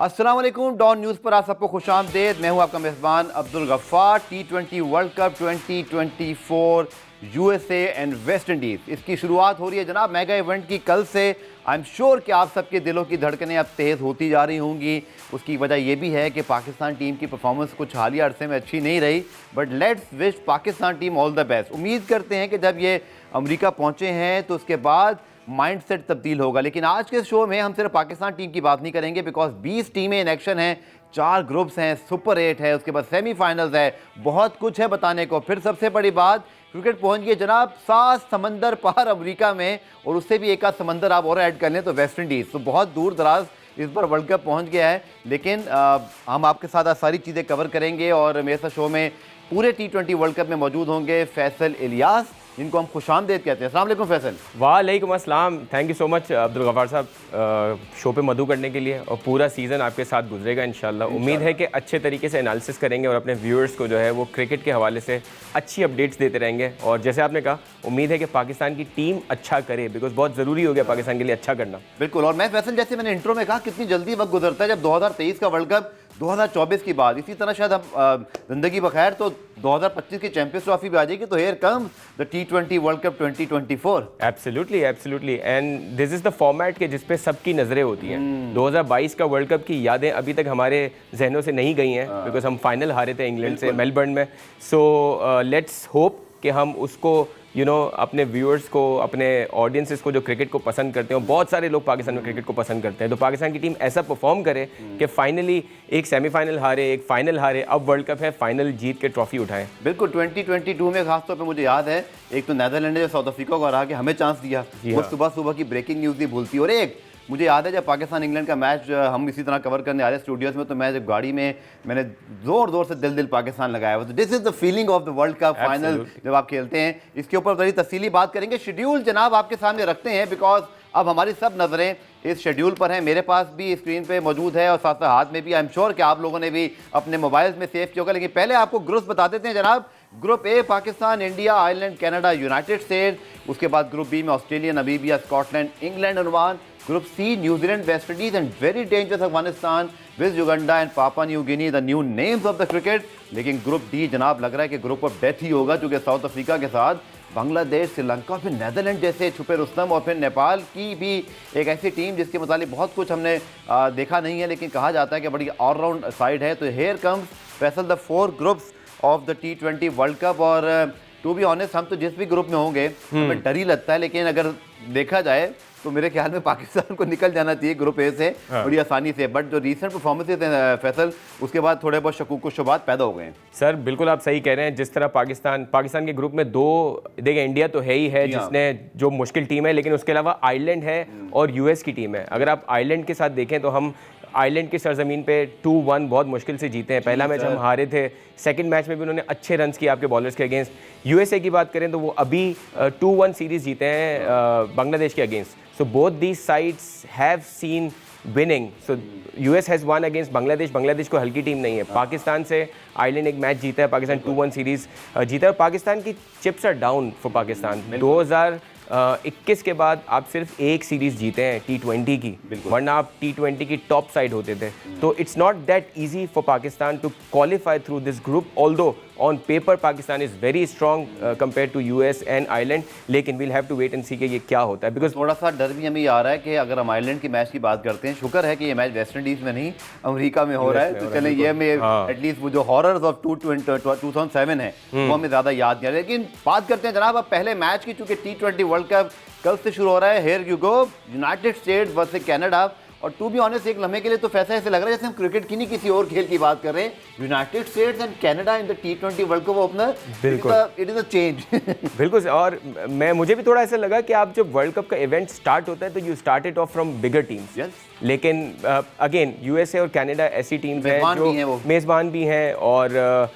अस्सलाम वालेकुम, don news पर आप सबको खुशामदीद। मैं हूं आपका मेज़बान Abdul Gaffar. T20 world cup 2024 USA and West Indies, इसकी शुरुआत हो रही है जनाब मेगा इवेंट की कल से। आई एम श्योर कि आप सबके दिलों की धड़कनें अब तेज़ होती जा रही होंगी। उसकी वजह यह भी है कि पाकिस्तान टीम की परफॉर्मेंस कुछ हालिया अरसे में अच्छी नहीं रही, but let's wish Pakistan team all the best. उम्मीद करते हैं कि जब ये अमेरिका पहुँचे हैं तो उसके बाद माइंडसेट तब्दील होगा। लेकिन आज के शो में हम सिर्फ पाकिस्तान टीम की बात नहीं करेंगे, बिकॉज 20 टीमें इन एक्शन हैं, 4 ग्रुप्स हैं, सुपर 8 है, उसके बाद सेमीफाइनल्स है, बहुत कुछ है बताने को। फिर सबसे बड़ी बात, क्रिकेट पहुंच गई जनाब 7 समंदर पार अमेरिका में, और उससे भी एक आध समंदर आप और ऐड कर लें तो वेस्ट इंडीज़। तो बहुत दूर दराज इस बार वर्ल्ड कप पहुंच गया है। लेकिन हम आपके साथ आज सारी चीज़ें कवर करेंगे, और मेरे साथ शो में पूरे T20 वर्ल्ड कप में मौजूद होंगे फैसल इलियास, जिनको हम खुशामदीद कहते हैं। अस्सलाम वालेकुम फैसल। वालेकुम अस्सलाम। Thank you so much Abdul Gaffar साहब, शो पे मधु करने के लिए, और पूरा सीज़न आपके साथ गुजरेगा इंशाल्लाह। उम्मीद है कि अच्छे तरीके से एनालिसिस करेंगे और अपने व्यूअर्स को जो है वो क्रिकेट के हवाले से अच्छी अपडेट्स देते रहेंगे। और जैसे आपने कहा, उम्मीद है कि पाकिस्तान की टीम अच्छा करे, बिकॉज बहुत ज़रूरी हो गया पाकिस्तान के लिए अच्छा करना। बिल्कुल। और मैं फैसल, जैसे मैंने इंट्रो में कहा, कितनी जल्दी वक्त गुजरता है। जब 2023 का वर्ल्ड कप 2024 की बात, इसी तरह शायद हम जिंदगी बखैर तो 2025 की चैंपियंस ट्रॉफी भी आ जाएगी। तो here comes the T20 world cup 2024। Absolutely absolutely, and this is the format के जिस पे सबकी नज़रें होती हैं। 2022 का वर्ल्ड कप की यादें अभी तक हमारे जहनों से नहीं गई हैं, बिकॉज हम फाइनल हारे थे इंग्लैंड से मेलबर्न में। सो लेट्स होप कि हम उसको अपने व्यूअर्स को, अपने ऑडियंसेस को जो क्रिकेट को पसंद करते हैं, बहुत सारे लोग पाकिस्तान में क्रिकेट को पसंद करते हैं, तो पाकिस्तान की टीम ऐसा परफॉर्म करे कि फाइनली एक सेमीफाइनल हारे, एक फाइनल हारे, अब वर्ल्ड कप है, फाइनल जीत के ट्रॉफी उठाएं। बिल्कुल। 2022 में खासतौर पे मुझे याद है, एक तो नीदरलैंड ने साउथ अफ्रीका को हरा के हमें चांस दिया, वो सुबह सुबह की ब्रेकिंग न्यूज़ नहीं भूलती। और एक मुझे याद है जब पाकिस्तान इंग्लैंड का मैच हम इसी तरह कवर करने आ रहे स्टूडियोज़ में, तो मैं जब गाड़ी में मैंने ज़ोर ज़ोर से दिल दिल पाकिस्तान लगाया हुआ। तो this is the feeling of the world cup final जब आप खेलते हैं। इसके ऊपर बड़ी तफसीली बात करेंगे। शेड्यूल जनाब आपके सामने रखते हैं, बिकॉज अब हमारी सब नज़रें इस शेड्यूल पर हैं। मेरे पास भी स्क्रीन पे मौजूद है और साथ साथ हाथ में भी। आई एम श्योर कि आप लोगों ने भी अपने मोबाइल्स में सेव किया होगा। लेकिन पहले आपको ग्रुप्स बता देते हैं जनाब। Group A Pakistan, India, Ireland, Canada, United States. उसके बाद ग्रुप बी में Australia, Namibia, Scotland, England, Oman. Group C New Zealand, West Indies and very dangerous Afghanistan, with Uganda and Papua New Guinea, the new names of the cricket. लेकिन group D जनाब लग रहा है कि group of death ही होगा, क्योंकि south Africa के साथ बांग्लादेश, श्रीलंका, फिर नीदरलैंड जैसे छुपे रुस्तम, और फिर नेपाल की भी एक ऐसी टीम जिसके मुतालिक बहुत कुछ हमने देखा नहीं है, लेकिन कहा जाता है कि बड़ी ऑलराउंड साइड है। तो here comes Faisal the 4 groups of the T20 world cup. और टू बी ऑनेस्ट, हम तो जिस भी ग्रुप में होंगे हमें डर ही लगता है, लेकिन अगर देखा जाए तो मेरे ख्याल में पाकिस्तान को निकल जाना चाहिए ग्रुप ए से बड़ी आसानी से। बट जो रीसेंट परफॉर्मेंसेज हैं फैसल, उसके बाद थोड़े बहुत शकूक शुबात पैदा हो गए हैं। सर बिल्कुल आप सही कह रहे हैं। जिस तरह पाकिस्तान के ग्रुप में दो, देखिए इंडिया तो है ही है जिसने जो मुश्किल टीम है, लेकिन उसके अलावा आयरलैंड है और यूएस की टीम है। अगर आप आयरलैंड के साथ देखें तो हम आयरलैंड की सरजमीन पे 2-1 बहुत मुश्किल से जीते हैं। पहला मैच हम हारे थे, सेकंड मैच में भी उन्होंने अच्छे रन्स किए आपके बॉलर्स के अगेंस्ट। यूएसए की बात करें तो वो अभी 2-1 सीरीज जीते हैं बांग्लादेश के against. So both these sides have seen winning. So US has one against Bangladesh को हल्की टीम नहीं है। पाकिस्तान से आयरलैंड एक मैच जीता है, पाकिस्तान 2-1 सीरीज जीता है। और पाकिस्तान की chips are down for Pakistan. 2021 के बाद आप सिर्फ एक सीरीज जीते हैं T20 की, वरना आप T20 की टॉप साइड होते थे। तो it's not that easy for Pakistan to qualify through this group, although on paper Pakistan is very strong compare to US and Ireland. लेकिन we'll have to wait and see कि ये क्या होता है, बिकॉज थोड़ा सा डर भी हमें आ रहा है कि अगर हम आयरलैंड की मैच की बात करते हैं, शुक्र है कि ये मैच वेस्ट इंडीज में नहीं अमेरिका में हो रहा है। तो चले ये में एटलीस्ट वो जो हॉरर्स ऑफ 2007 है वो हमें ज़्यादा याद नहीं आ रहा। लेकिन बात करते हैं जनाब अब पहले मैच की, चूँकि T20 वर्ल्ड कप कल से शुरू हो रहा है। Here you go, United States versus Canada. और टू बी ऑनेस्ट, एक लम्हे के लिए तो फैसला ऐसे लग रहा है जैसे हम क्रिकेट की नहीं किसी और खेल की बात कर रहे हैं। United states and Canada in the T20 world cup opener, it is a change. बिल्कुल। और मुझे भी थोड़ा ऐसा लगा कि आप जब वर्ल्ड कप का इवेंट स्टार्ट होता है तो you start it of from bigger teams. लेकिन अगेन यूएसए और कनाडा ऐसी टीम्स हैं जो मेज़बान भी हैं, और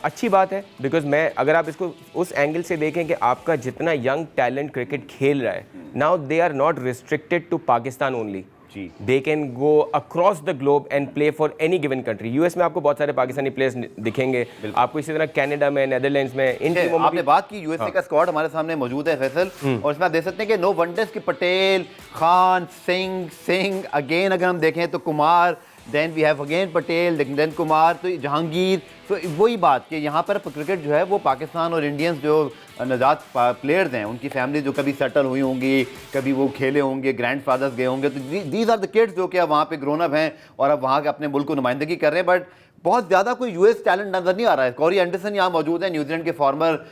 अच्छी बात है, बिकॉज अगर आप इसको उस एंगल से देखें कि आपका जितना यंग टैलेंट क्रिकेट खेल रहा है, now they are not restricted to Pakistan only. They can go across the globe and play for any given country. US में आपको बहुत सारे पाकिस्तानी प्लेयर्स दिखेंगे, आपको इसी तरह कनाडा में, नेदरलैंड्स में, इन टीमों में। आपने बात की यूएसए का स्क्वाड हमारे सामने मौजूद है फैसल, और इसमें आप देख सकते हैं कि नो वनडर्स की पटेल, खान, सिंह, अगेन अगर हम देखें तो Kumar, then we have again Patel, then Kumar, तो जहांगीर। तो वही बात कि यहाँ पर क्रिकेट जो है वो पाकिस्तान और इंडियंस जो नवजात प्लेयर्स हैं, उनकी फैमिली जो कभी सेटल हुई होंगी, कभी वो खेले होंगे, ग्रैंड फादर्स गए होंगे, तो दीज आर द किड्स जो कि अब वहाँ पे ग्रोन अप हैं और अब वहाँ के अपने मुल्क को नुमाइंदगी कर रहे हैं। बट बहुत ज़्यादा कोई यूएस टैलेंट नज़र नहीं आ रहा है। कॉरी एंडरसन यहाँ मौजूद है, न्यूजीलैंड के फॉर्मर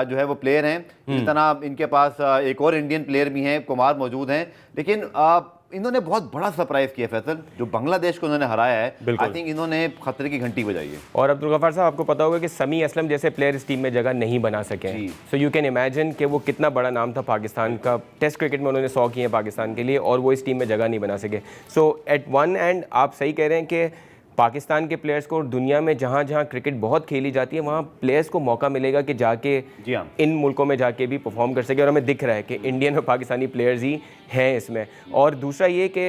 जो है वो प्लेयर हैं। इस तरह इनके पास एक और इंडियन प्लेयर भी हैं, कुमार मौजूद हैं। लेकिन इन्होंने बहुत बड़ा सरप्राइज किया फैसल, जो बांग्लादेश को उन्होंने हराया है। आई थिंक इन्होंने खतरे की घंटी बजाई है। और अब्दुल गफ्फार साहब, आपको पता होगा कि समी असलम जैसे प्लेयर इस टीम में जगह नहीं बना सके। सो यू कैन इमेजिन कि वो कितना बड़ा नाम था पाकिस्तान का। टेस्ट क्रिकेट में उन्होंने 100 किए हैं पाकिस्तान के लिए और वो इस टीम में जगह नहीं बना सके। सो एट वन एंड आप सही कह रहे हैं कि पाकिस्तान के प्लेयर्स को दुनिया में जहाँ जहाँ क्रिकेट बहुत खेली जाती है वहाँ प्लेयर्स को मौका मिलेगा कि जाके इन मुल्कों में जाके भी परफॉर्म कर सके। और हमें दिख रहा है कि इंडियन और पाकिस्तानी प्लेयर्स ही हैं इसमें। और दूसरा ये कि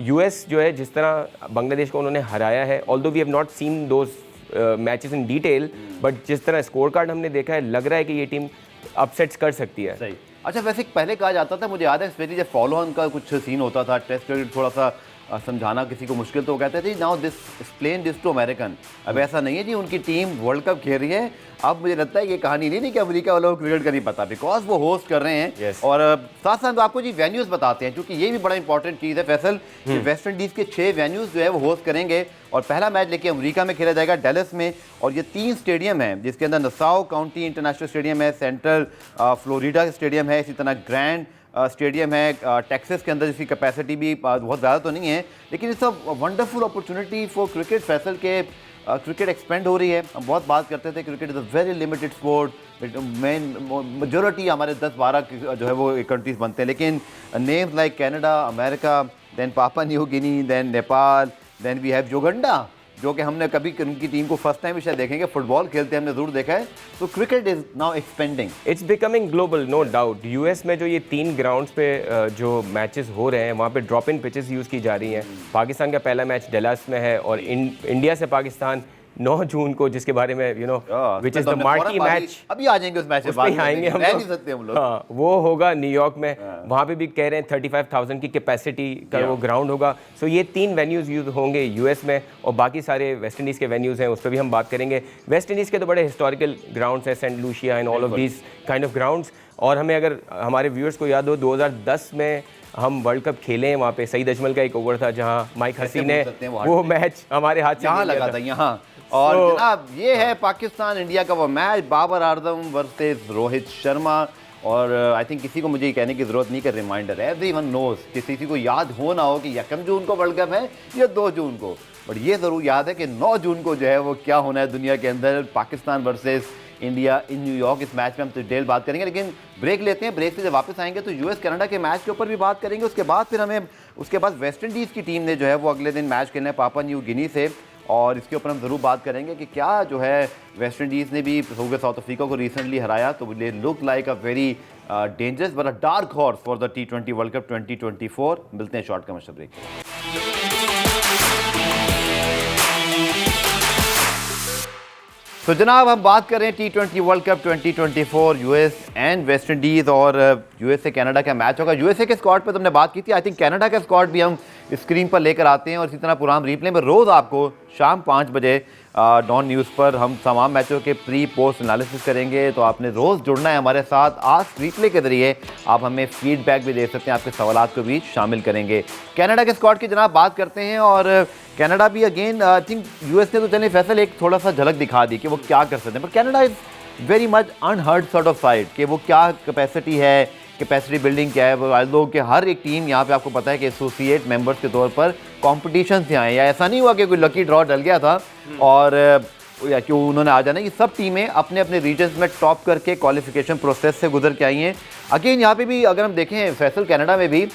यूएस जो है जिस तरह बांग्लादेश को उन्होंने हराया है, although we have not seen those matches in detail, but जिस तरह स्कोर कार्ड हमने देखा है, लग रहा है कि ये टीम अपसेट्स कर सकती है। सही। अच्छा, वैसे पहले कहा जाता था, मुझे याद है स्पेशली जब फॉलो ऑन का कुछ सीन होता था, टेस्ट क्रिकेट थोड़ा सा समझाना किसी को मुश्किल, तो वो कहते थे now this explain this to American. अब ऐसा नहीं है जी, उनकी टीम वर्ल्ड कप खेल रही है। अब मुझे लगता है ये कहानी नहीं कि अमेरिका वालों को क्रिकेट का नहीं पता, बिकॉज वो होस्ट कर रहे हैं। और साथ साथ आपको जी वेन्यूज़ बताते हैं, क्योंकि ये भी बड़ा इंपॉर्टेंट चीज़ है फैसल कि वेस्ट इंडीज़ के 6 वेन्यूज़ जो है वो होस्ट करेंगे। और पहला मैच लेके अमेरिका में खेला जाएगा, डेलस में। और ये 3 स्टेडियम हैं, जिसके अंदर नसाओ काउंटी इंटरनेशनल स्टेडियम है, सेंट्रल फ्लोरिडा स्टेडियम है, इसी तरह ग्रैंड स्टेडियम है टेक्सास के अंदर, जिसकी कैपेसिटी भी बहुत ज़्यादा तो नहीं है। लेकिन it's a wonderful opportunity for cricket Faisal के। क्रिकेट एक्सपेंड हो रही है। हम बहुत बात करते थे cricket is a very limited sport, main majority हमारे 10-12 जो है वो कंट्रीज़ बनते हैं। लेकिन names like Canada, America, then Papua New Guinea, then Nepal, then we have Uganda, जो कि हमने कभी उनकी टीम को फर्स्ट टाइम शायद देखेंगे, फुटबॉल खेलते हमने ज़रूर देखा है। तो cricket is now expanding, it's becoming global, no doubt. US में जो ये 3 ग्राउंड्स पे जो मैचेस हो रहे हैं, वहाँ पे ड्रॉप इन पिचेस यूज़ की जा रही हैं। पाकिस्तान का पहला मैच डलास में है और इंडिया से पाकिस्तान 9 जून को, जिसके बारे में you know which is the marquee match, अभी आ जाएंगे उस मैच से बात आएंगे हम लोग। हाँ, वो होगा न्यूयॉर्क में। वहाँ पे भी कह रहे हैं 35,000 की कैपेसिटी का वो ग्राउंड होगा। सो ये 3 वेन्यूज़ यूज होंगे यूएस में, और बाकी सारे वेस्ट इंडीज़ के वेन्यूज़ हैं, उस पर भी हम बात करेंगे। वेस्ट इंडीज़ के तो बड़े हिस्टोरिकल ग्राउंड्स हैं, Saint Lucia and all of these kind of grounds. और हमें, अगर हमारे व्यूअर्स को याद हो, 2010 में हम वर्ल्ड कप खेले हैं वहाँ पे। सईद अजमल का एक ओवर था जहाँ माइक हसी ने वो मैच हमारे हाथ से लगा था यहाँ। और जनाब ये है पाकिस्तान इंडिया का वो मैच, बाबर आजम वर्सेस रोहित शर्मा। और आई थिंक किसी को मुझे ये कहने की ज़रूरत नहीं, कि रिमाइंडर एवरीवन नोज, किसी को याद हो ना हो कि 1 जून को वर्ल्ड कप है या 2 जून को, बट ये ज़रूर याद है कि 9 जून को जो है वो क्या होना है दुनिया के अंदर, Pakistan versus India in New York. इस मैच में हम डिटेल बात करेंगे, लेकिन ब्रेक लेते हैं। ब्रेक से जब वापस आएंगे तो यूएस कनाडा के मैच के ऊपर भी बात करेंगे। उसके बाद फिर हमें उसके बाद वेस्ट इंडीज़ की टीम ने जो है वो अगले दिन मैच खेलना है पापा न्यू गिनी से, और इसके ऊपर हम ज़रूर बात करेंगे कि क्या जो है वेस्ट इंडीज़ ने भी साउथ अफ्रीका को रिसेंटली हराया, तो दे look like a very dangerous but a dark horse for the T20 world cup 2024। मिलते हैं शॉर्ट कमर्शियल ब्रेक। तो जनाब हम बात करें T20 world cup 2024, US and West Indies, और यूएस से कनाडा का मैच होगा। यूएसए के स्क्वाड पर तुमने बात की थी, आई थिंक कनाडा का स्क्वाड भी हम स्क्रीन पर लेकर आते हैं, और इसी तरह पूरा हम रिप्ले में रोज़ आपको शाम 5 बजे डॉन न्यूज़ पर हम तमाम मैचों के प्री पोस्ट एनालिसिस करेंगे। तो आपने रोज़ जुड़ना है हमारे साथ। आज रिप्ले के ज़रिए आप हमें फीडबैक भी दे सकते हैं, आपके सवालात को भी शामिल करेंगे। कनाडा के स्क्वाड की जनाब बात करते हैं, और कनाडा भी अगेन आई थिंक यूएस ने तो चले फैसल एक थोड़ा सा झलक दिखा दी कि वो क्या कर सकते हैं, पर Canada is very much unheard sort of side, कि वो क्या कैपेसिटी है, कैपेसिटी बिल्डिंग क्या है। लोग कि हर एक टीम यहाँ पे आपको पता है कि एसोसिएट मेंबर्स के तौर पर कॉम्पिटिशन से आए, या ऐसा नहीं हुआ कि कोई लकी ड्रॉ डल गया था और या क्यों उन्होंने आ जाना। ये सब टीमें अपने अपने रीजन्स में टॉप करके क्वालिफिकेशन प्रोसेस से गुजर के आई हैं। अगेन यहाँ पे भी अगर हम देखें फैसल कनाडा में भी,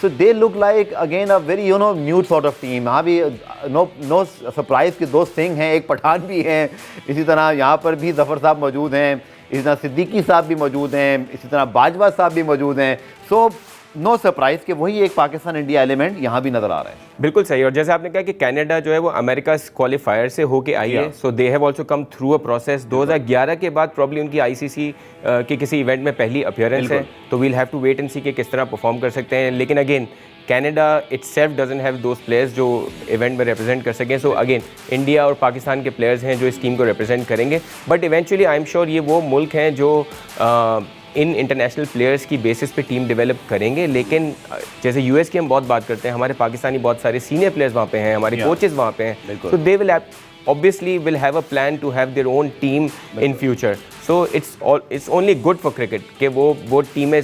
so they look like again a very new sort of team. यहाँ भी नो सरप्राइज के 2 सिंह हैं, एक पठान भी हैं, इसी तरह यहाँ पर भी जफ़र साहब मौजूद हैं, इसी तरह सिद्दीकी साहब भी मौजूद हैं, इसी तरह बाजवा साहब भी मौजूद हैं। सो नो सरप्राइज कि वही एक पाकिस्तान इंडिया एलिमेंट यहाँ भी नजर आ रहा है। बिल्कुल सही। और जैसे आपने कहा कि कनाडा जो है वो अमेरिका क्वालिफायर से होके आई है, so they have also come through a process. 2011 के बाद प्रॉब्ली उनकी आईसीसी के किसी इवेंट में पहली अपीयरेंस है, तो we'll have to wait and see कि किस तरह परफॉर्म कर सकते हैं। लेकिन again Canada itself doesn't have those players जो इवेंट में रिप्रेजेंट कर सकें। सो अगेन इंडिया और पाकिस्तान के प्लेयर्स हैं जो इस टीम को रिप्रेजेंट करेंगे, but eventually I am sure ये वो मुल्क हैं जो इन इंटरनेशनल प्लेयर्स की बेसिस पे टीम डेवलप करेंगे। लेकिन जैसे यूएस की हम बहुत बात करते हैं, हमारे पाकिस्तानी बहुत सारे सीनियर प्लेयर्स वहाँ पे हैं, हमारे कोचेस वहाँ पे हैं, तो they will obviously will have a plan to have their own team in future. So it's only good for cricket कि वो टीमें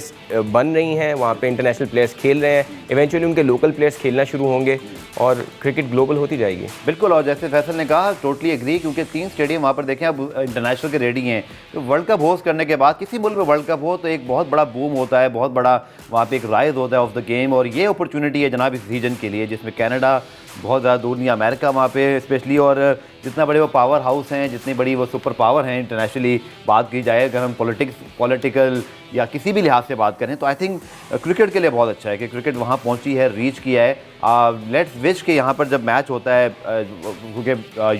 बन रही हैं, वहाँ पे इंटरनेशनल प्लेयर्स खेल रहे हैं, इवेंचुअली उनके लोकल प्लेयर्स खेलना शुरू होंगे और क्रिकेट ग्लोबल होती जाएगी। बिल्कुल। और जैसे फैसल ने कहा, टोटली एग्री, क्योंकि 3 स्टेडियम वहाँ पर देखें अब इंटरनेशनल के रेडी हैं। तो वर्ल्ड कप होस्ट करने के बाद किसी मुल्क में वर्ल्ड कप हो तो एक बहुत बड़ा बूम होता है, बहुत बड़ा वहाँ पे एक राइज होता है ऑफ द गेम। और ये अपॉर्चुनिटी है जनाब इस रीजन के लिए, जिसमें कनाडा बहुत ज़्यादा दूर नहीं, अमेरिका वहाँ पे स्पेशली, और जितना बड़े वो पावर हाउस हैं, जितनी बड़ी वो सुपर पावर हैं इंटरनेशनली बात की जाए, अगर हम पॉलिटिकल या किसी भी लिहाज से बात करें, तो आई थिंक क्रिकेट के लिए बहुत अच्छा है कि क्रिकेट वहाँ पहुँची है, रीच किया है। लेट्स विश कि यहाँ पर जब मैच होता है, क्योंकि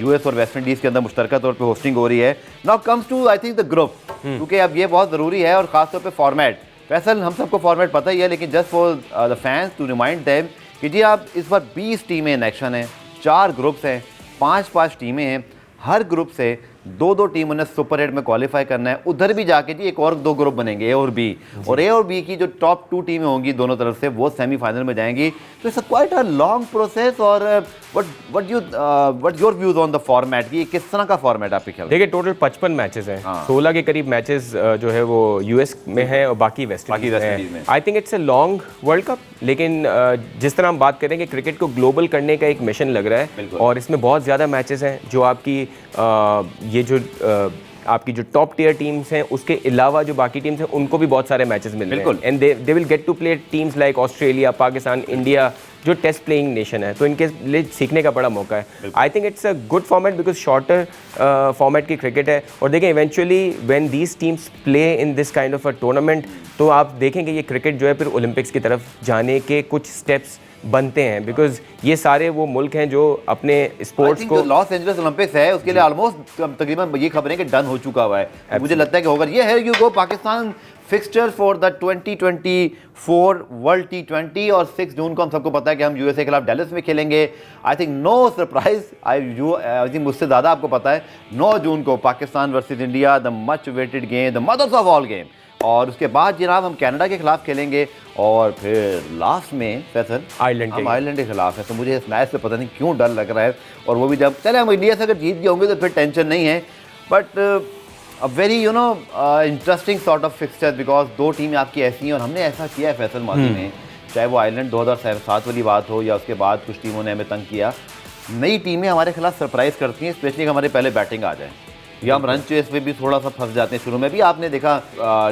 यूएस और वेस्ट इंडीज़ के अंदर मुश्तरका तौर पे होस्टिंग हो रही है। Now comes to I think the group, क्योंकि अब ये बहुत ज़रूरी है, और ख़ासतौर पे फॉर्मेट। फैसल हम सबको फॉर्मेट पता ही है, लेकिन just for the fans to remind them कि जी आप इस बार 20 टीमें इन एक्शन हैं, 4 ग्रुप्स हैं, 5-5 टीमें हैं, हर ग्रुप से 2-2 टीमों ने सुपर 8 में क्वालिफाई करना है। उधर भी जाके जी एक और 2 ग्रुप बनेंगे, ए और बी, और ए और बी की जो टॉप 2 टीमें होंगी दोनों तरफ से, वो सेमीफाइनल में जाएंगी। तो it's quite a long process. और what your views on the format, ये किस तरह का फॉर्मेट आपके ख्याल? देखिए टोटल 55 मैचेस हैं, 16 के करीब मैचेस जो है वो यूएस में है और बाकी वेस्ट इंडीज में। आई think it's a long world cup, लेकिन जिस तरह हम बात करें कि क्रिकेट को ग्लोबल करने का एक मिशन लग रहा है, और इसमें बहुत ज़्यादा मैचेस हैं जो आपकी जो टॉप टियर टीम्स हैं उसके अलावा जो बाकी टीम्स हैं उनको भी बहुत सारे मैचेस मिल रहे हैं, and they will get to play teams like Australia, Pakistan, India जो टेस्ट प्लेइंग नेशन है, तो इनके लिए सीखने का बड़ा मौका है। I think it's a good format because shorter format की क्रिकेट है। और देखें eventually when these teams play in this kind of a tournament, तो आप देखेंगे ये क्रिकेट जो है फिर ओलंपिक्स की तरफ जाने के कुछ स्टेप्स बनते हैं, बिकॉज ये सारे वो मुल्क हैं जो अपने स्पोर्ट्स को, लॉस एंजलिस ओलंपिक्स है उसके लिए ऑलमोस्ट तकरीबन ये खबरें कि डन हो चुका हुआ है। मुझे लगता है कि होगा। ये है you go Pakistan fixture for the 2024 world T20, और 6 जून को हम सबको पता है कि हम यूएसए के खिलाफ डैलस में खेलेंगे। I think no surprise, I think मुझसे ज़्यादा आपको पता है 9 जून को Pakistan versus India, the much waited game, the mothers of all game. और उसके बाद जनाब हम कनाडा के खिलाफ खेलेंगे, और फिर लास्ट में फैसल आयरलैंड के खिलाफ है। तो मुझे इस मैच से पता नहीं क्यों डर लग रहा है, और वो भी जब चले हम इंडिया से अगर जीत गए होंगे तो फिर टेंशन नहीं है, but a very interesting sort of fixture, because 2 टीमें आपकी ऐसी हैं, और हमने ऐसा किया है फैसल माजी में, चाहे वो आयरलैंड 2007 वाली बात हो या उसके बाद कुछ टीमों ने हमें तंग किया। नई टीमें हमारे खिलाफ सरप्राइज करती हैं, स्पेशली हमारे पहले बैटिंग आ जाए, या हम रन चेस में भी थोड़ा सा फंस जाते हैं। शुरू में भी आपने देखा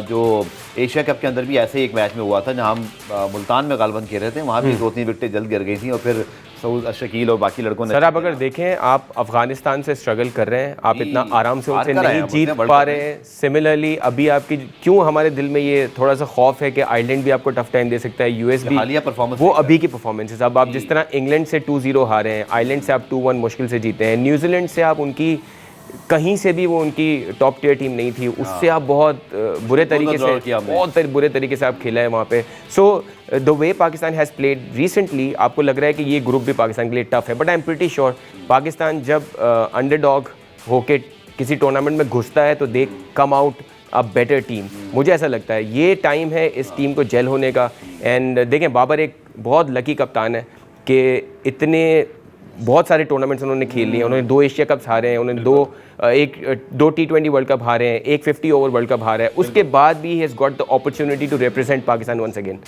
जो एशिया कप के अंदर भी ऐसे एक मैच में हुआ था जहां हम मुल्तान में गालबन खेल रहे थे, वहां भी 2-3 विकेटें जल्द गिर गई थी, और फिर सऊद शकील और बाकी लड़कों ने। सर आप अगर देखें, आप अफगानिस्तान से स्ट्रगल कर रहे हैं, आप इतना आराम से उनसे नहीं जीत पा रहे हैं। सिमिलरली अभी आपकी क्यों हमारे दिल में ये थोड़ा सा खौफ है कि आयरलैंड भी आपको टफ टाइम दे सकता है, यूएस भी, वो अभी की परफॉर्मेंस। अब आप जिस तरह इंग्लैंड से 2-0 हारे हैं, आयरलैंड से आप 2-1 मुश्किल से जीते हैं, न्यूजीलैंड से आप उनकी कहीं से भी वो उनकी टॉप टियर टीम नहीं थी, उससे आप बहुत बुरे तरीके से आप खेला है वहाँ पे। So the way Pakistan has played recently, आपको लग रहा है कि ये ग्रुप भी पाकिस्तान के लिए टफ है, but I am pretty sure Pakistan जब अंडरडॉग होके किसी टूर्नामेंट में घुसता है तो they come out a better team. मुझे ऐसा लगता है ये टाइम है इस टीम को जेल होने का। एंड देखें बाबर एक बहुत लकी कप्तान है कि इतने बहुत सारे टूर्नामेंट्स उन्होंने खेल लिए, उन्होंने 2 एशिया कप्स हारे हैं, उन्होंने 2 T20 वर्ल्ड कप हारे हैं, एक 50 ओवर वर्ल्ड कप हारा है, उसके बाद भी he has got the opportunity to represent Pakistan once again.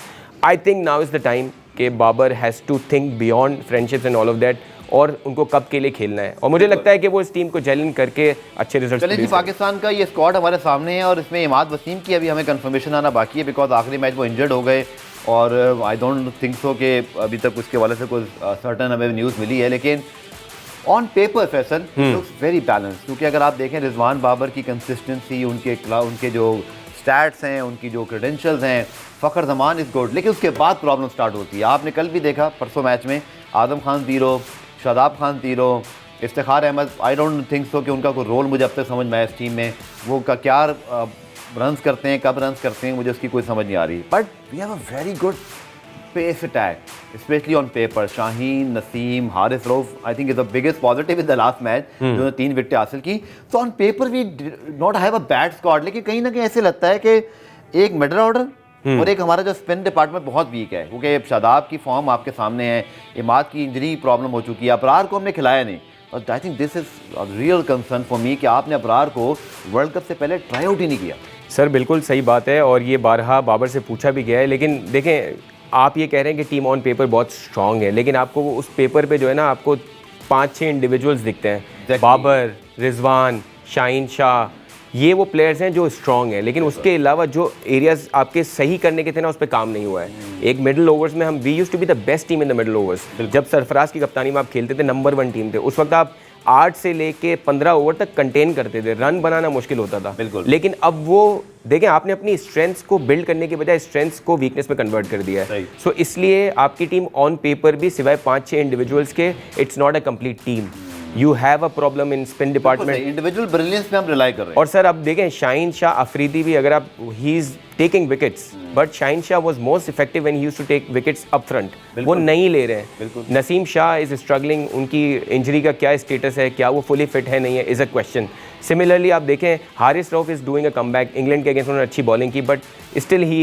I think now is the time कि Babar has to think beyond friendships and all of that, और उनको कब के लिए खेलना है, और मुझे लगता है कि वो इस टीम को जेल करके अच्छे रिजल्ट। चलिए पाकिस्तान का ये स्क्वाड हमारे सामने है, और इसमें इमाद वसीम की अभी हमें कंफर्मेशन आना बाकी है, बिकॉज आखिरी मैच वो इंजर्ड हो गए, और आई डोंट थिंक सो कि अभी तक उसके वाले से कोई सर्टन हमें न्यूज़ मिली है। लेकिन on paper Faisal looks very balance, क्योंकि अगर आप देखें रिजवान बाबर की कंसिस्टेंसी, उनके जो स्टैट्स हैं, उनकी जो क्रेडेंशियल्स हैं, फ़खर जमान इज़ गुड, लेकिन उसके बाद प्रॉब्लम स्टार्ट होती है। आपने कल भी देखा परसों मैच में, Azam Khan 0, Shadab Khan 0, Iftikhar Ahmed, I don't think so कि उनका कोई रोल मुझे अब तक समझ में आया इस टीम में। वो का क्या रन्स करते हैं, कब रन्स करते हैं, मुझे उसकी कोई समझ नहीं आ रही। But we have a very good pace attack, specially on paper. Shaheen, Naseem, Haris Rauf I think is the biggest positive in the last match, जो 3 विकेटें हासिल की। तो on paper we not have a bad squad, लेकिन कहीं ना कहीं ऐसे लगता है कि एक मिडल ऑर्डर और एक हमारा जो स्पिन डिपार्टमेंट बहुत वीक है, क्योंकि शादाब की फॉर्म आपके सामने है, इमाद की इंजरी प्रॉब्लम हो चुकी है, अबरार को हमने खिलाया नहीं। और I think this is a real concern for me कि आपने अबरार को वर्ल्ड कप से पहले ट्राई आउट ही नहीं किया। सर बिल्कुल सही बात है, और ये बारहा बाबर से पूछा भी गया है। लेकिन देखें, आप ये कह रहे हैं कि टीम ऑन पेपर बहुत स्ट्रांग है, लेकिन आपको उस पेपर पे जो है ना, आपको 5-6 इंडिविजुअल्स दिखते हैं। बाबर, रिजवान, शाहीन शाह, ये वो प्लेयर्स हैं जो स्ट्रांग हैं, लेकिन उसके अलावा जो एरियाज आपके सही करने के थे ना, उस पर काम नहीं हुआ है। एक मिडिल ओवर्स में हम we used to be the best team in the middle overs. जब सरफराज की कप्तानी में आप खेलते थे, नंबर 1 टीम थे। उस वक्त आप 8 से लेके 15 ओवर तक कंटेन करते थे, रन बनाना मुश्किल होता था। लेकिन अब वो देखें, आपने अपनी स्ट्रेंथ्स को बिल्ड करने के बजाय स्ट्रेंथ्स को वीकनेस में कन्वर्ट कर दिया है। सो इसलिए आपकी टीम ऑन पेपर भी सिवाय 5-6 इंडिविजुअल्स के, it's not a complete team. You have a problem in spin department, individual brilliance पे हम रिलाई कर रहे हैं। और सर अब देखें, शाहीन शाह अफरीदी भी, अगर आप he is taking wickets, but Shaheen Shah was most effective when he used to take wickets up front, वो नहीं ले रहे हैं। नसीम शाह इज स्ट्रगलिंग, उनकी इंजरी का क्या स्टेटस है, क्या वो फुली फिट है नहीं है, इज़ अ क्वेश्चन। सिमिलरली आप देखें, Haris Rauf is doing a comeback, England के अगेंस्ट उन्होंने अच्छी बॉलिंग की, but still he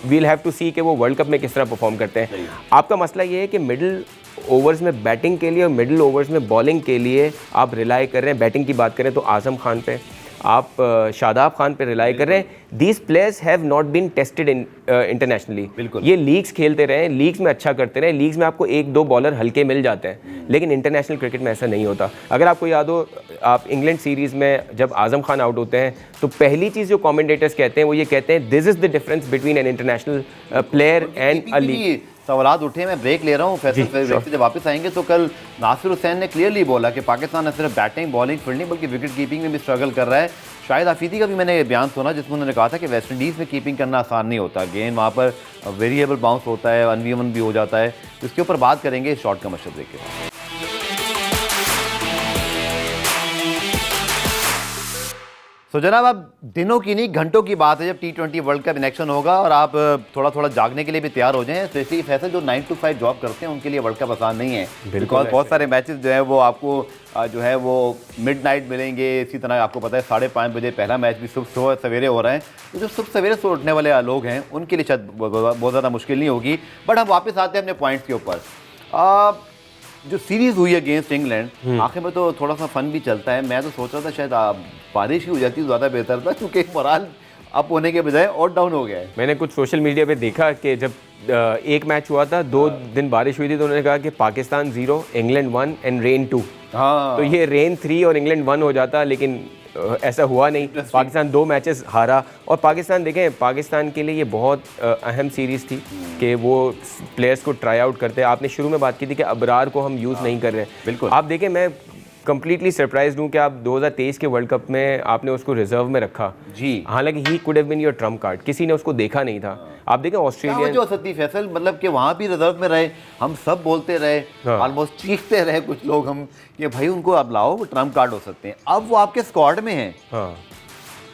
will have to see कि वो वर्ल्ड कप में किस तरह परफॉर्म करते हैं। आपका मसला ये है कि मिडिल ओवर्स में बैटिंग के लिए और मिडिल ओवर्स में बॉलिंग के लिए आप रिलाई कर रहे हैं। बैटिंग की बात करें तो आज़म खान पे, आप शादाब खान पे रिलाई कर रहे हैं। These players have not been tested internationally. ये लीग्स खेलते रहे, लीग्स में अच्छा करते रहे, लीग्स में आपको 1-2 बॉलर हल्के मिल जाते हैं, लेकिन इंटरनेशनल क्रिकेट में ऐसा नहीं होता। अगर आपको याद हो, आप इंग्लैंड सीरीज़ में जब आज़म खान आउट होते हैं, तो पहली चीज़ जो कमेंटेटर्स कहते हैं वो ये कहते हैं, this is the difference between an international player and a league. सवालात उठे, मैं ब्रेक ले रहा हूँ, फैसल ब्रेक से जब वापस आएंगे तो कल नासिर हुसैन ने क्लियरली बोला कि पाकिस्तान न सिर्फ बैटिंग बॉलिंग फील्डिंग बल्कि विकेट कीपिंग में भी स्ट्रगल कर रहा है। शाहिद आफरीदी का भी मैंने बयान सुना, जिसमें उन्होंने कहा था कि वेस्ट इंडीज़ में कीपिंग करना आसान नहीं होता, गेंद वहाँ पर वेरिएबल बाउंस होता है, 1v1 भी हो जाता है। तो इसके ऊपर बात करेंगे शॉर्ट कमर्शियल ब्रेक के। तो जनाब, अब दिनों की नहीं घंटों की बात है जब T20 world cup in action होगा, और आप थोड़ा थोड़ा जागने के लिए भी तैयार हो जाएं। स्पेशली फैसल जो 9 to 5 जॉब करते हैं उनके लिए वर्ल्ड कप आसान नहीं है, बिकॉज बहुत सारे मैचेस जो है वो आपको जो है वो मिडनाइट मिलेंगे। इसी तरह आपको पता है 5:30 बजे पहला मैच भी सुबह सवेरे हो रहा है। तो जो सुबह सवेरे से उठने वाले लोग हैं उनके लिए शायद बहुत ज़्यादा मुश्किल नहीं होगी। बट हम वापस आते हैं अपने पॉइंट्स के ऊपर। जो सीरीज़ हुई है अगेंस्ट इंग्लैंड, आखिर में तो थोड़ा सा फन भी चलता है। मैं तो सोच रहा था शायद बारिश ही हो जाती तो ज़्यादा बेहतर था, क्योंकि मोराल अप होने के बजाय और डाउन हो गया है। मैंने कुछ सोशल मीडिया पे देखा कि जब एक मैच हुआ था, 2 दिन बारिश हुई थी, तो उन्होंने कहा कि पाकिस्तान 0, इंग्लैंड 1 एंड रेन 2। हाँ, तो ये रेन 3 और इंग्लैंड 1 हो जाता, लेकिन ऐसा हुआ नहीं। पाकिस्तान 2 मैचेस हारा, और पाकिस्तान देखें, पाकिस्तान के लिए ये बहुत अहम सीरीज़ थी कि वो प्लेयर्स को ट्राई आउट करते हैं। आपने शुरू में बात की थी कि अबरार को हम यूज़ नहीं कर रहे हैं। बिल्कुल, आप देखें, मैं कंप्लीटली सरप्राइज्ड हूँ कि आप 2023 के वर्ल्ड कप में आपने उसको रिजर्व में रखा जी। हालांकि he could have been your trump card, किसी ने उसको देखा नहीं था। आप देखें ऑस्ट्रेलिया जो सती फैसल, मतलब कि वहाँ भी रिजर्व में रहे, हम सब बोलते रहे, ऑलमोस्ट चीखते रहे कुछ लोग हम कि भाई उनको आप लाओ, वो ट्रम्प कार्ड हो सकते हैं। अब वो आपके स्क्वाड में हैं।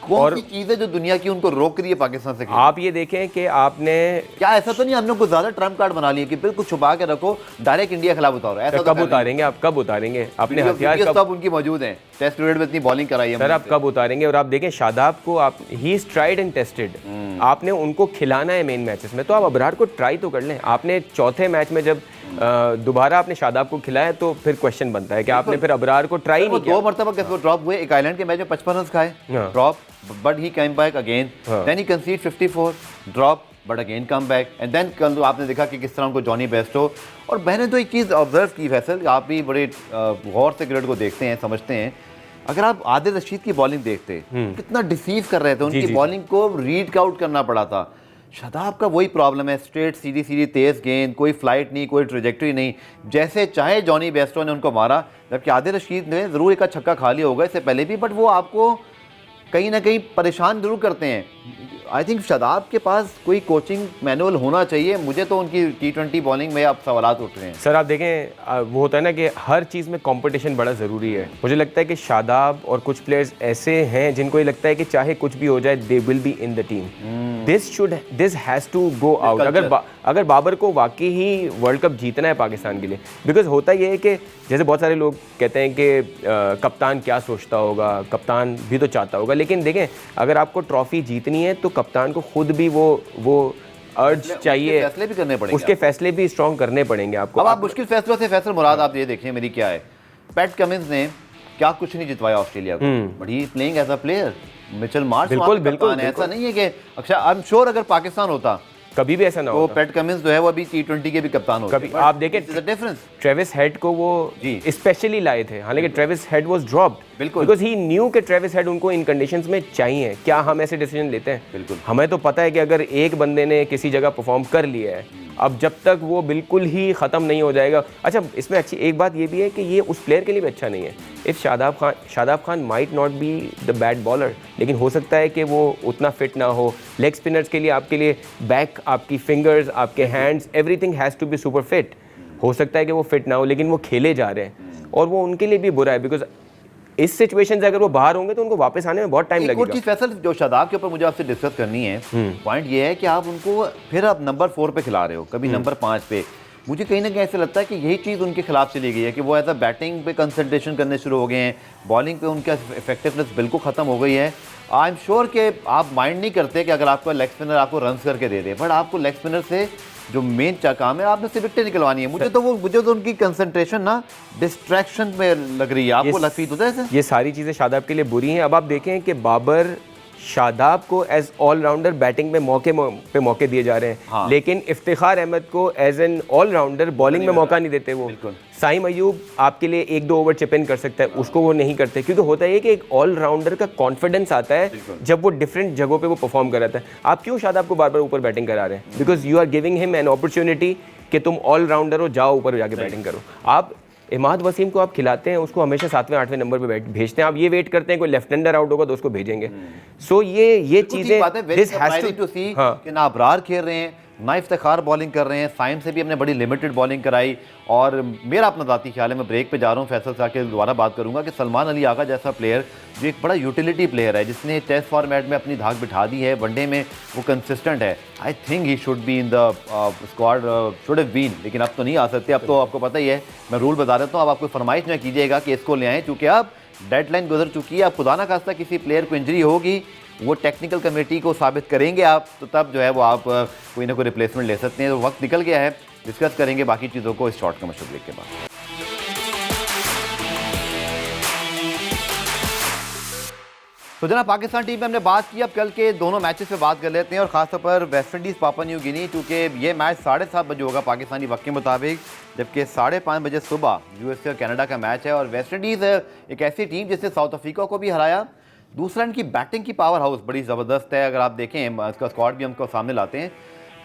कौन सी चीज़ है जो दुनिया की उनको रोक रही है पाकिस्तान से? आप ये देखें कि आपने क्या ऐसा तो नहीं हमने कुछ ज़्यादा ट्रम्प कार्ड बना लिए कि बिल्कुल छुपा के रखो, डायरेक्ट इंडिया खिलाफ उतारो? ऐसा कब उतारेंगे आप? कब उतारेंगे? अपने हथियार कब उनकी मौजूद हैं? टेस्ट पीरियड में इतनी बॉलिंग कराई है सर, आप कब उतारेंगे? और आप देखें शादाब को, आप he is tried and tested, आपने उनको खिलाना है मेन मैचेस में, तो आप अबरार को ट्राई तो कर लें। आपने चौथे मैच में जब दोबारा आपने शादाब को खिलाया, तो फिर क्वेश्चन बनता है कि आपने फिर अबरार को ट्राई नहीं किया। 2 मरतबा कैसे ड्रॉप हुए? एक आइलैंड के मैच में 55 रन खाए, drop, but he came back again, then he concede 54, drop, but again come back, and then कल आपने देखा कि किस तरह उनको जॉनी बेस्टो। और मैंने तो एक चीज़ ऑब्जर्व की फैसल, आप भी बड़े गौर से क्रिकेट को देखते हैं, समझते हैं। अगर आप आदिल रशीद की बॉलिंग देखते, कितना डिसीव कर रहे थे, उनकी बॉलिंग को रीड आउट करना पड़ा था। शादाब का वही प्रॉब्लम है, स्ट्रेट सीधी सीधी तेज़ गेंद, कोई फ्लाइट नहीं, कोई ट्रेजेक्टरी नहीं, जैसे चाहे जॉनी बेस्टो ने उनको मारा। जबकि आदिल रशीद ने ज़रूर एक छक्का खा लिया होगा इससे पहले भी, बट वो आपको कहीं ना कहीं परेशान जरूर करते हैं। आई थिंक शादाब के पास कोई कोचिंग मैनुअल होना चाहिए। मुझे तो उनकी T20 बॉलिंग में अब सवालात उठ रहे हैं। सर आप देखें वो होता है ना कि हर चीज़ में कंपटीशन बड़ा ज़रूरी है। मुझे लगता है कि शादाब और कुछ प्लेयर्स ऐसे हैं जिनको ये लगता है कि चाहे कुछ भी हो जाए they will be in the team. This has to go out. अगर बाबर को वाकई ही वर्ल्ड कप जीतना है पाकिस्तान के लिए, बिकॉज होता ये है कि जैसे बहुत सारे लोग कहते हैं कि कप्तान क्या सोचता होगा, कप्तान भी तो चाहता होगा, लेकिन देखें अगर आपको ट्रॉफी जीतनी है तो कप्तान को खुद भी वो अर्ज चाहिए, फैसले भी करने पड़ेंगे, उसके फैसले भी स्ट्रॉन्ग करने पड़ेंगे आपको। अब आप मुश्किल फैसलों से फैसल मुराद आप ये देखें मेरी क्या है, पैट कमिंस ने क्या कुछ नहीं जितवाया ऑस्ट्रेलिया को, but he playing as a player. Mitchell Marsh बिल्कुल ऐसा नहीं है कि अच्छा आई एम श्योर अगर पाकिस्तान होता कभी भी ऐसा ना हो होता। पैट कमिंस जो है वो अभी T20 के भी कप्तान होते। कभी आप देखें डिफरेंस ट्रेविस हेड को वो स्पेशली लाए थे, हालांकि Travis head was dropped because he new कि ट्रेविस हेड उनको इन कंडीशंस में चाहिए। क्या हम ऐसे डिसीजन लेते हैं? बिल्कुल। हमें तो पता है कि अगर एक बंदे ने किसी जगह परफॉर्म कर लिया है, अब जब तक वो बिल्कुल ही ख़त्म नहीं हो जाएगा। अच्छा इसमें अच्छी एक बात ये भी है कि ये उस प्लेयर के लिए भी अच्छा नहीं है। If Shadab Khan might not be the bad bowler, लेकिन हो सकता है कि वो उतना फिट ना हो। लेग स्पिनर्स के लिए आपके लिए बैक, आपकी फिंगर्स, आपके hands, everything has to be super fit. हो सकता है कि वो फिट ना हो लेकिन वो खेले जा रहे हैं और वो उनके लिए भी बुरा है, बिकॉज इस सिचुएशन से अगर वो बाहर होंगे तो उनको वापस आने में बहुत टाइम लगेगा। एक चीज़ फैसल जो शादाब के ऊपर मुझे आपसे डिस्कस करनी है, पॉइंट ये है कि आप उनको फिर आप नंबर 4 पे खिला रहे हो, कभी नंबर 5 पे। मुझे कहीं ना कहीं ऐसा लगता है कि यही चीज़ उनके खिलाफ चली गई है कि वो एज अ बैटिंग पे कंसंट्रेशन करने शुरू हो गए हैं, बॉलिंग पे उनका इफेक्टिवनेस बिल्कुल ख़त्म हो गई है। आई एम श्योर कि आप माइंड नहीं करते कि अगर आपका लेग स्पिनर आपको रन करके दे दे, बट आपको लेग स्पिनर से जो मेन काम है आपने से विकेटें निकलवानी है। मुझे तो उनकी कंसंट्रेशन ना डिस्ट्रैक्शन में लग रही है। आपको लफीत होता है ये सारी चीज़ें शादाब के लिए बुरी हैं। अब आप देखें कि बाबर शादाब को एज ऑलराउंडर बैटिंग में मौके दिए जा रहे हैं, हाँ। लेकिन इफ्तिखार अहमद को एज एन ऑलराउंडर बॉलिंग में मौका नहीं देते वो। साइम अयूब आपके लिए 1-2 ओवर चिप इन कर सकता है, उसको वो नहीं करते, क्योंकि होता है कि एक ऑलराउंडर का कॉन्फिडेंस आता है जब वो डिफरेंट जगहों पे वो परफॉर्म कराता है। आप क्यों शादाब को बार बार ऊपर बैटिंग करा रहे हैं? Because you are giving him an opportunity कि तुम ऑलराउंडर हो, जाओ ऊपर जाके बैटिंग करो। आप इमाद वसीम को आप खिलाते हैं, उसको हमेशा 7वें-8वें नंबर पे भेजते हैं। आप ये वेट करते हैं कोई लेफ्ट हैंडर आउट होगा तो उसको भेजेंगे। सो ये चीज़ें दिस हैज टू सी कि ना अबरार खेल रहे हैं ना इफ्तिखार बॉलिंग कर रहे हैं। साइम से भी हमने बड़ी लिमिटेड बॉलिंग कराई। और मेरा अपना ज़ाती ख्याल है, मैं ब्रेक पे जा रहा हूँ, फैसल से आके दोबारा बात करूँगा कि सलमान अली आगा जैसा प्लेयर जो एक बड़ा यूटिलिटी प्लेयर है, जिसने टेस्ट फॉर्मेट में अपनी धाक बिठा दी है, वनडे में वो कंसिस्टेंट है। I think he should be in the squad, should have been, लेकिन अब तो नहीं आ सकते। अब तो आपको पता ही है, मैं रूल बता देता हूँ, अब आपको फरमाइश ना कीजिएगा कि इसको ले आएँ, चूँकि अब डेडलाइन गुजर चुकी है। अब खुदा ना खास्ता किसी प्लेयर को इंजरी होगी, वो टेक्निकल कमेटी को साबित करेंगे आप, तो तब जो है वो आप कोई ना कोई रिप्लेसमेंट ले सकते हैं। तो वक्त निकल गया है, डिस्कस करेंगे बाकी चीज़ों को इस शॉर्ट कमर्शियल ब्रेक के बाद। तो जनाब पाकिस्तान टीम में हमने बात की, अब कल के दोनों मैचेस पे बात कर लेते हैं, और खासतौर पर वेस्ट इंडीज़ पापा न्यू गिनी, क्योंकि ये मैच 7:30 बजे होगा पाकिस्तानी वक्त के मुताबिक, जबकि 5:30 बजे सुबह यूएसए और कनाडा का मैच है। और वेस्ट इंडीज़ एक ऐसी टीम जिसने साउथ अफ्रीका को भी हराया। दूसरा, इनकी बैटिंग की पावर हाउस बड़ी ज़बरदस्त है। अगर आप देखें इसका स्क्वाड भी हमको सामने लाते हैं,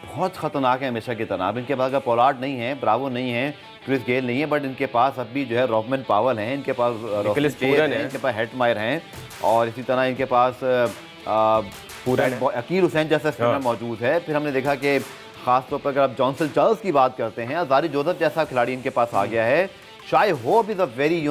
बहुत ख़तरनाक है हमेशा की तरह। अब इनके पास अगर पोलार्ड नहीं है, ब्रावो नहीं है, क्रिस गेल नहीं है, बट इनके पास अब भी जो है रॉबमन पावल हैं, इनके पास इनके पास हेटमायर हैं, और इसी तरह इनके पास पूरा अकील हुसैन जैसा स्पिनर मौजूद है। फिर हमने देखा कि ख़ासतौर पर अगर आप जॉनसन चार्ल्स की बात करते हैं, अजारी जोसेफ जैसा खिलाड़ी इनके पास आ गया है। Shai Hope is a very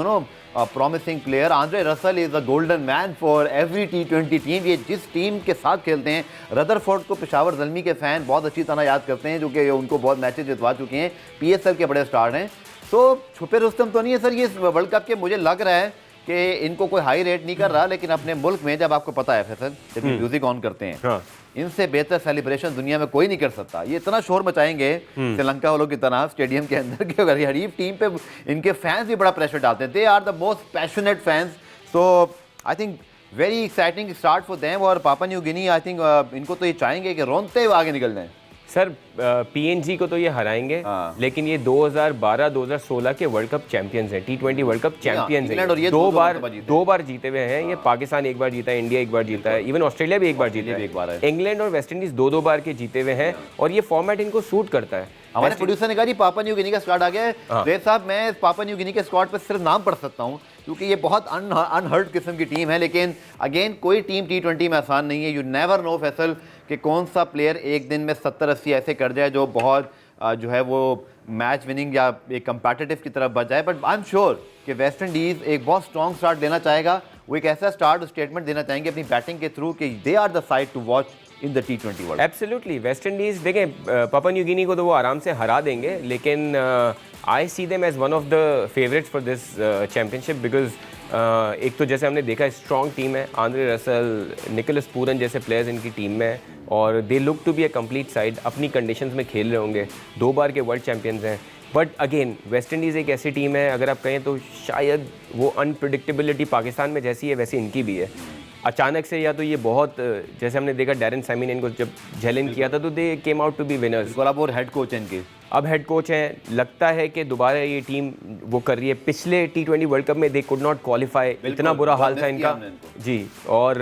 promising player. Andre Russell is a golden man for every T20 team. ये जिस टीम के साथ खेलते हैं, रदरफोर्ड को पेशावर ज़ल्मी के फ़ैन बहुत अच्छी तरह याद करते हैं, जो कि उनको बहुत मैचेस जितवा चुके हैं, PSL के बड़े स्टार हैं। तो छुपे रुस्तम तो नहीं है सर ये वर्ल्ड कप के। मुझे लग रहा है कि इनको कोई हाई रेट नहीं कर रहा, लेकिन अपने मुल्क में जब आपको पता है फैसल, जब म्यूजिक ऑन करते हैं, इनसे बेहतर सेलिब्रेशन दुनिया में कोई नहीं कर सकता। ये इतना शोर मचाएंगे श्रीलंका वालों की तरह स्टेडियम के अंदर के, अगर हरीफ टीम पे इनके फैंस भी बड़ा प्रेशर डालते हैं। They are the most passionate fans. So I think very exciting start for them. और Papua New Guinea I think इनको तो ये चाहेंगे कि रोनते हुए आगे निकल जाएं। सर PNG को तो ये हराएंगे, लेकिन ये 2012-2016 के वर्ल्ड कप चैंपियंस हैं, T20 वर्ल्ड कप चैंपियंस हैं। दो बार जीते हुए हैं। ये पाकिस्तान एक बार जीता है, इंडिया एक बार जीता है, इवन ऑस्ट्रेलिया भी एक बार जीता है। इंग्लैंड और वेस्ट इंडीज 2-2 बार के जीते हुए हैं, और ये फॉर्मेट इनको सूट करता है। हमारे प्रोड्यूसर ने कहा जी पापा न्यू गिनी का स्क्वाड आ गया है। जैद साहब, मैं पापा न्यू गिनी के स्क्वाड पर सिर्फ नाम पढ़ सकता हूँ, क्योंकि ये बहुत अनहर्ट किस्म की टीम है। लेकिन अगेन कोई टीम T20 में आसान नहीं है। यू नेवर नो फैसल कि कौन सा प्लेयर एक दिन में 70-80 ऐसे कर जाए जो बहुत जो है वो मैच विनिंग या एक कंपेटिटिव की तरफ बच जाए। बट आई एम श्योर कि वेस्ट इंडीज़ एक बहुत स्ट्रॉन्ग स्टार्ट देना चाहेगा। वो एक ऐसा स्टार्ट स्टेटमेंट देना चाहेंगे अपनी बैटिंग के थ्रू कि they are the side to watch in the T20 world. Absolutely, West Indies देखें पापुआ न्यू गिनी को तो वो आराम से हरा देंगे, लेकिन I see them as one of the favourites for this championship because एक तो जैसे हमने देखा स्ट्रॉन्ग टीम है, आंद्रे रसल, निकोलस पूरन जैसे प्लेयर्स इनकी टीम में है और they look to be a complete side, अपनी कंडीशंस में खेल रहे होंगे, 2 बार के वर्ल्ड चैम्पियंस हैं। बट अगेन वेस्ट इंडीज़ एक ऐसी टीम है, अगर आप कहें तो शायद वो अनप्रिडिक्टेबिलिटी पाकिस्तान में जैसी है वैसी इनकी भी है। अचानक से या तो ये बहुत जैसे हमने देखा डैरेन सैमी ने इनको जब झेलन किया था तो they came out to be winners. और अब वो हेड कोच हैं इनके, अब हेड कोच हैं, लगता है कि दोबारा ये टीम वो कर रही है। पिछले T20 वर्ल्ड कप में दे कुड नॉट क्वालिफाई, इतना बुरा हाल था इनका जी। और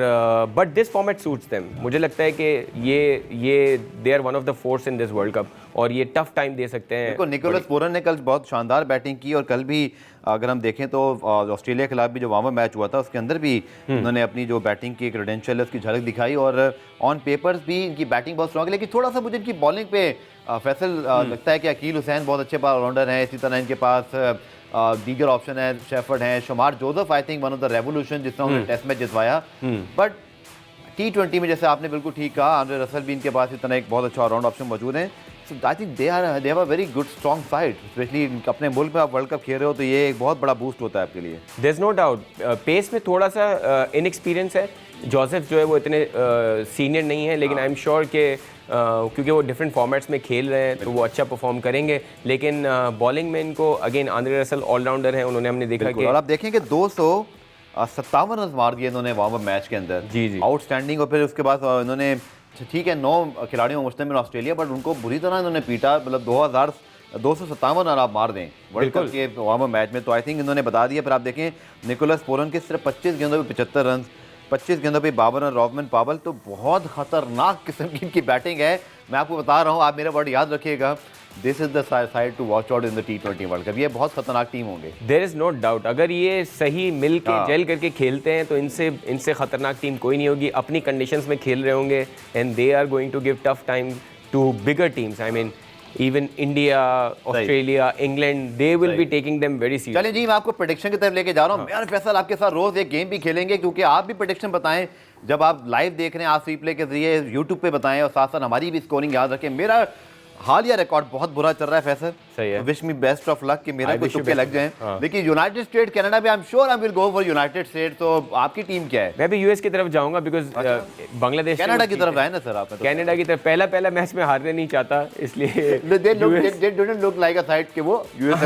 but this format suits them. मुझे लगता है कि ये they are one of the force in this world cup और ये टफ टाइम दे सकते हैं। देखो निकोलस पूरन ने कल बहुत शानदार बैटिंग की और कल भी अगर हम देखें तो ऑस्ट्रेलिया के खिलाफ भी जो वार्म अप मैच हुआ था उसके अंदर भी उन्होंने अपनी जो बैटिंग की क्रेडेंशियल है उसकी झलक दिखाई और ऑन पेपर्स भी इनकी बैटिंग बहुत स्ट्रॉन्ग है। लेकिन थोड़ा सा मुझे इनकी बॉलिंग पे फैसल लगता है कि अकील हुसैन बहुत अच्छे ऑलराउंडर हैं, इसी तरह इनके पास दीगर ऑप्शन है, शेफर्ड हैं, शुमार Joseph I think one of the revolution जिस तरह उन्होंने टेस्ट मैच जितवाया। बट T20 में जैसे आपने बिल्कुल ठीक कहा, आंद्रे रसल भी इनके पास इतना एक बहुत अच्छा ऑलराउंड ऑप्शन मौजूद है। So I think they have a very good strong side, specially अपने मुल्क में आप वर्ल्ड कप खेल रहे हो तो ये एक बहुत बड़ा बूस्ट होता है आपके लिए। There is no doubt pace में थोड़ा सा इनएक्सपीरियंस है, जोसेफ जो है वो इतने सीनियर नहीं है, लेकिन आई एम श्योर कि क्योंकि वो डिफरेंट फॉर्मेट्स में खेल रहे हैं तो वो अच्छा परफॉर्म करेंगे। लेकिन बॉलिंग में इनको अगेन आंद्रे रसल ऑलराउंडर हैं, उन्होंने हमने देखा कि और आप देखें कि 257 रन मार दिए इन्होंने वार्म अप मैच के अंदर, जी आउटस्टैंडिंग। और फिर उसके बाद इन्होंने ठीक है 9 खिलाड़ियों में मुश्तमिल ऑस्ट्रेलिया, बट उनको बुरी तरह इन्होंने पीटा। मतलब 257 रन आप मार दें वर्ल्ड कप के वार्म अप मैच में तो आई थिंक इन्होंने बता दिया। फिर आप देखें निकोलस पूरन के सिर्फ 25 गेंदों पे 75 रन, 25 गेंदों पे 52 रन। रॉबमन पावल तो बहुत खतरनाक किस्म की इनकी बैटिंग है। मैं आपको बता रहा हूँ, आप मेरा वर्ड याद रखिएगा, this is the side to watch out in the T20 world cup. ये बहुत खतरनाक टीम होंगे, देयर इज नो डाउट। अगर ये सही मिल के जेल करके खेलते हैं तो इनसे खतरनाक टीम कोई नहीं होगी। अपनी कंडीशंस में खेल रहे होंगे and they are going to give tough time to bigger teams. I mean even India, Australia, England, they will be taking them very serious. चलिए जी, मैं आपको प्रेडिक्शन की तरफ लेके जा रहा हूँ। मैं और फैसल आपके साथ रोज एक गेम भी खेलेंगे, क्योंकि आप भी प्रेडिक्शन बताएं जब आप लाइव देख रहे हैं, आप रिप्ले के जरिए यूट्यूब पे बताएं और साथ साथ हमारी भी स्कोरिंग याद रखें। मेरा हालिया रिकॉर्ड बहुत बुरा चल रहा है फैसल, सही है। Wish me best of luck कि मेरा कुछ तुक्के लग जाएं। लेकिन यूनाइटेड स्टेट कनाडा भी I am sure I will go for United state. तो आपकी टीम क्या है? मैं भी यूएस की तरफ जाऊंगा बिकॉज बांग्लादेश कनाडा की तरफ आए ना सर आप? कनाडा की तरफ पहला मैच में हारने नहीं चाहता, इसलिए they don't look like a side के वो यूएस।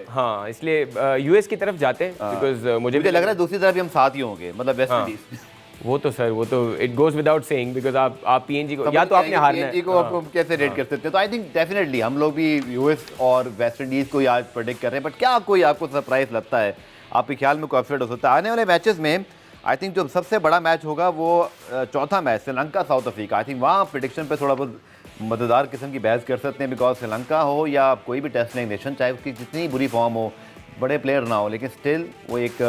हाँ, इसलिए यूएस की तरफ जाते हैं बिकॉज मुझे लग रहा है दूसरी तरफ भी हम साथ ही होंगे, मतलब वेस्ट इंडीज। वो तो सर, वो तो it goes without saying because आप पीएनजी को या तो आपने हारना है, को आप कैसे रेट कर सकते हैं। तो आई थिंक डेफिनेटली हम लोग भी यूएस और वेस्ट इंडीज को आज प्रेडिक्ट कर रहे हैं। बट क्या कोई आपको सरप्राइज लगता है? आपके ख्याल में कोई अपसेट हो सकता है? आने वाले मैचेस में आई थिंक जो सबसे बड़ा मैच होगा वो चौथा match Sri Lanka south Africa. I think वहाँ प्रेडिक्शन पे थोड़ा बहुत मजेदार किस्म की बहस कर सकते हैं, बिकॉज श्रीलंका हो या कोई भी टेस्ट प्लेइंग नेशन, चाहे उसकी जितनी बुरी फॉर्म हो, बड़े प्लेयर ना हो, लेकिन स्टिल वो एक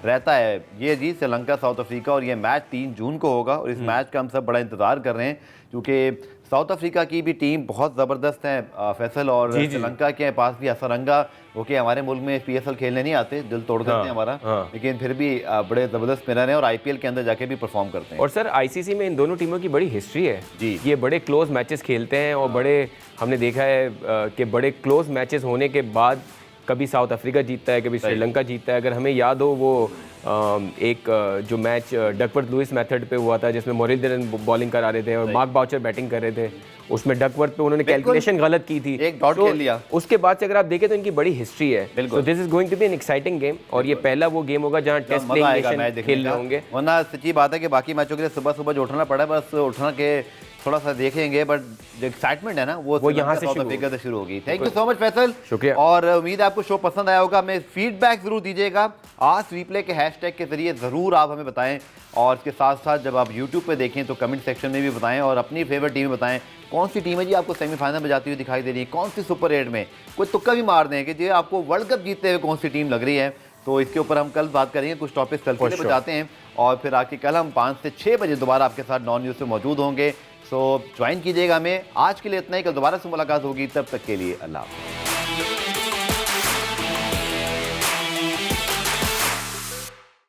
रहता है ये जी श्रीलंका साउथ अफ्रीका। और ये मैच 3 जून को होगा और इस मैच का हम सब बड़ा इंतजार कर रहे हैं, क्योंकि साउथ अफ्रीका की भी टीम बहुत ज़बरदस्त है फैसल, और श्रीलंका के पास भी असरंगा ओके, हमारे मुल्क में PSL खेलने नहीं आते, दिल तोड़ देते हैं हमारा, लेकिन फिर भी बड़े ज़बरदस्त स्पिनर हैं और IPL के अंदर जाके भी परफॉर्म करते हैं। और सर ICC में इन दोनों टीमों की बड़ी हिस्ट्री है जी, ये बड़े क्लोज मैचेस खेलते हैं और बड़े हमने देखा है कि बड़े क्लोज मैचेस होने के बाद कभी साउथ अफ्रीका जीतता है, कभी श्रीलंका जीतता है। अगर हमें याद हो वो एक जो मैच डकवर्थ लुइस मेथड पे हुआ था जिसमें मोरिल्डन बॉलिंग करा रहे थे और मार्क बाउचर बैटिंग कर रहे थे, उसमें डकवर्थ पे उन्होंने कैलकुलेशन गलत की थी, एक डॉट खेल लिया। उसके बाद से अगर आप देखें तो इनकी बड़ी हिस्ट्री है। तो this is going to be an exciting game और ये पहला वो गेम होगा जहां टेस्ट प्लेइंग नेशन खेल रहे होंगे। वरना सच्ची बात है कि बाकी मैचों के लिए सुबह सुबह जो उठना पड़ा है, बस उठना के थोड़ा सा देखेंगे, बट जो एक्साइटमेंट है ना वो यहाँ से शुरू होगी। Thank you so much Faisal, शुक्रिया। और उम्मीद है आपको शो पसंद आया होगा। हमें फीडबैक जरूर दीजिएगा, आज रिप्ले के हैशटैग के जरिए ज़रूर आप हमें बताएं, और इसके साथ साथ जब आप यूट्यूब पे देखें तो कमेंट सेक्शन में भी बताएं और अपनी फेवरेट टीम बताएं। कौन सी टीम है जी आपको सेमीफाइनल में जाती हुई दिखाई दे रही है, कौन सी सुपर 8 में, कोई तुक्का भी मार दें कि जी आपको वर्ल्ड कप जीतते हुए कौन सी टीम लग रही है। तो इसके ऊपर हम कल बात करेंगे, कुछ टॉपिक्स कल के लिए बचाते हैं और फिर आके कल हम 5 से 6 बजे दोबारा आपके साथ नॉन न्यूज़ में मौजूद होंगे। सो ज्वाइन कीजिएगा हमें। आज के लिए इतना ही, कल दोबारा से मुलाकात होगी, तब तक के लिए अल्लाह हाफ़िज़।